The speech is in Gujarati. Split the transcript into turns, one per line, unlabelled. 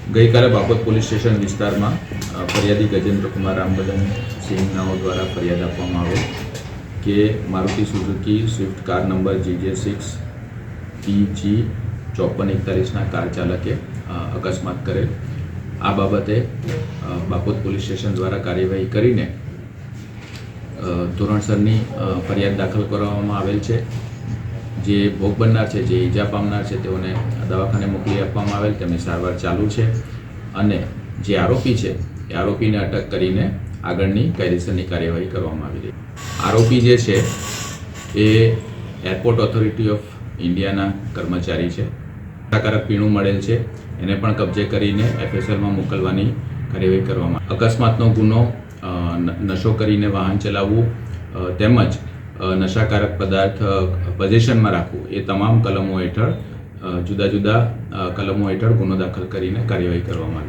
ગઈકાલે બાપોદ પોલીસ સ્ટેશન વિસ્તારમાં ફરિયાદી ગજેન્દ્રકુમાર રામબદન સિંહનાઓ દ્વારા ફરિયાદ આપવામાં આવેલ કે Maruti Suzuki Swift car number GJ6 PG 5441ના કાર ચાલકે અકસ્માત કરેલ। આ બાબતે બાપોદ પોલીસ સ્ટેશન દ્વારા કાર્યવાહી કરીને ધોરણસરની ફરિયાદ દાખલ કરવામાં આવેલ છે। જે ભોગ બનનાર છે, જે ઈજા પામનાર છે, તેઓને દવાખાને મોકલી આપવામાં આવેલ, તેમની સારવાર ચાલુ છે અને જે આરોપી છે એ આરોપીને અટક કરીને આગળની કાયદેસરની કાર્યવાહી કરવામાં આવી રહી છે। આરોપી જે છે એ એરપોર્ટ ઓથોરિટી ઓફ ઇન્ડિયાના કર્મચારી છે। નશાકારક પીણું મળેલ છે, એને પણ કબજે કરીને FSLમાં મોકલવાની કાર્યવાહી કરવામાં। અકસ્માતનો ગુનો નશો કરીને વાહન ચલાવવું તેમજ નશાકારક પદાર્થ પોઝિશનમાં રાખવું એ તમામ કલમો હેઠળ જુદા જુદા કલમો હેઠળ ગુનો દાખલ કરીને કાર્યવાહી કરવામાં આવી।